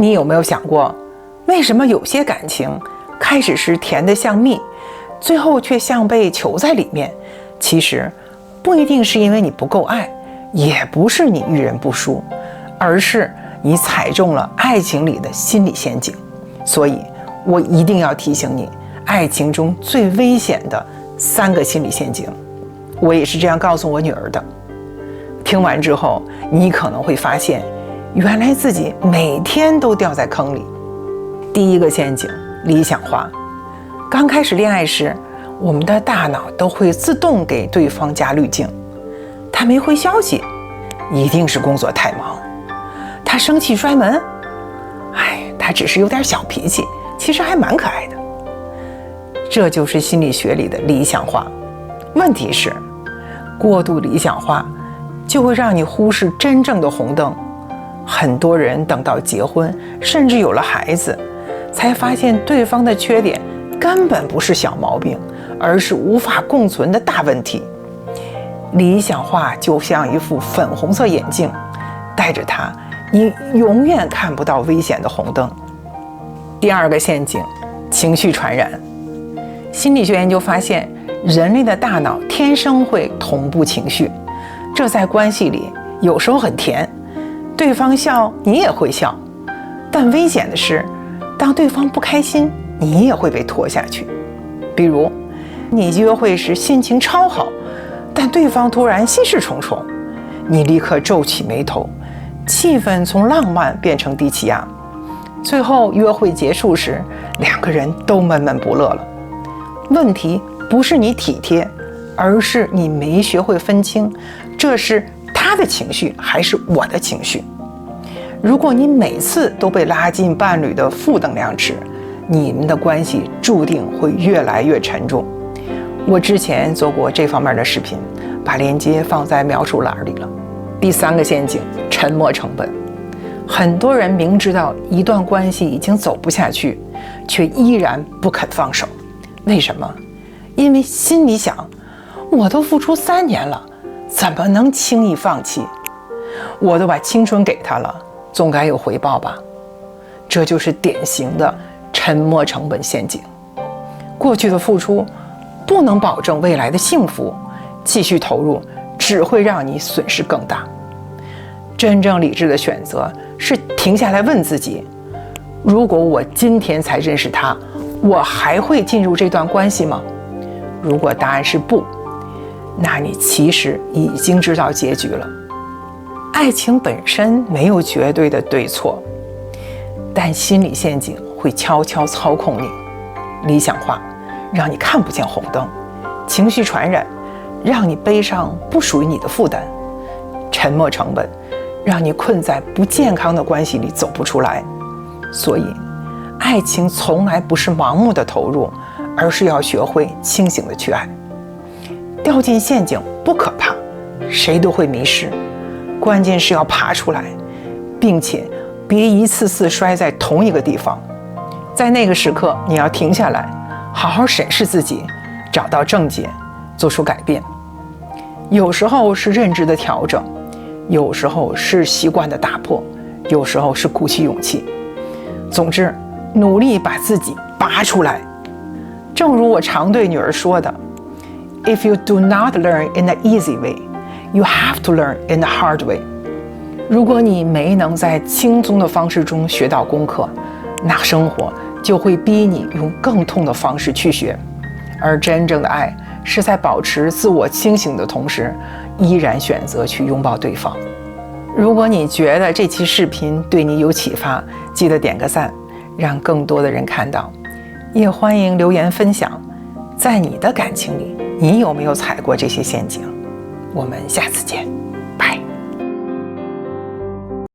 你有没有想过，为什么有些感情开始是甜得像蜜，最后却像被囚在里面？其实不一定是因为你不够爱，也不是你遇人不淑，而是你踩中了爱情里的心理陷阱。所以我一定要提醒你，爱情中最危险的3个心理陷阱。我也是这样告诉我女儿的。听完之后，你可能会发现，原来自己每天都掉在坑里。第一个陷阱，理想化。刚开始恋爱时，我们的大脑都会自动给对方加滤镜。他没回消息，一定是工作太忙。他生气摔门，他只是有点小脾气，其实还蛮可爱的。这就是心理学里的理想化。问题是，过度理想化就会让你忽视真正的红灯。很多人等到结婚，甚至有了孩子，才发现对方的缺点根本不是小毛病，而是无法共存的大问题。理想化就像一副粉红色眼镜，戴着它，你永远看不到危险的红灯。第二个陷阱，情绪传染。心理学研究发现，人类的大脑天生会同步情绪，这在关系里有时候很甜，对方笑你也会笑。但危险的是，当对方不开心，你也会被拖下去。比如你约会时心情超好，但对方突然心事重重，你立刻皱起眉头，气氛从浪漫变成低气压。最后约会结束时，2个人都闷闷不乐了。问题不是你体贴，而是你没学会分清，这是他的情绪还是我的情绪。如果你每次都被拉进伴侣的负能量池，你们的关系注定会越来越沉重。我之前做过这方面的视频，把链接放在描述栏里了。第3个陷阱，沉没成本。很多人明知道一段关系已经走不下去，却依然不肯放手。为什么？因为心里想，我都付出3年了，怎么能轻易放弃？我都把青春给他了，总该有回报吧。这就是典型的沉没成本陷阱。过去的付出不能保证未来的幸福，继续投入只会让你损失更大。真正理智的选择是停下来问自己，如果我今天才认识他，我还会进入这段关系吗？如果答案是不，那你其实已经知道结局了。爱情本身没有绝对的对错，但心理陷阱会悄悄操控你。理想化让你看不见红灯，情绪传染让你背上不属于你的负担，沉没成本让你困在不健康的关系里走不出来。所以爱情从来不是盲目的投入，而是要学会清醒的去爱。掉进陷阱不可怕，谁都会迷失，关键是要爬出来，并且别一次次摔在同一个地方。在那个时刻，你要停下来，好好审视自己，找到症结，做出改变。有时候是认知的调整，有时候是习惯的打破，有时候是鼓起勇气。总之，努力把自己拔出来。正如我常对女儿说的， If you do not learn in the easy way, you have to learn in the hard way. 如果你没能在轻松的方式中学到功课，那生活就会逼你用更痛的方式去学。而真正的爱是在保持自我清醒的同时，依然选择去拥抱对方。如果你觉得这期视频对你有启发，记得点个赞，让更多的人看到。也欢迎留言分享，在你的感情里，你有没有踩过这些陷阱？我们下次见，拜。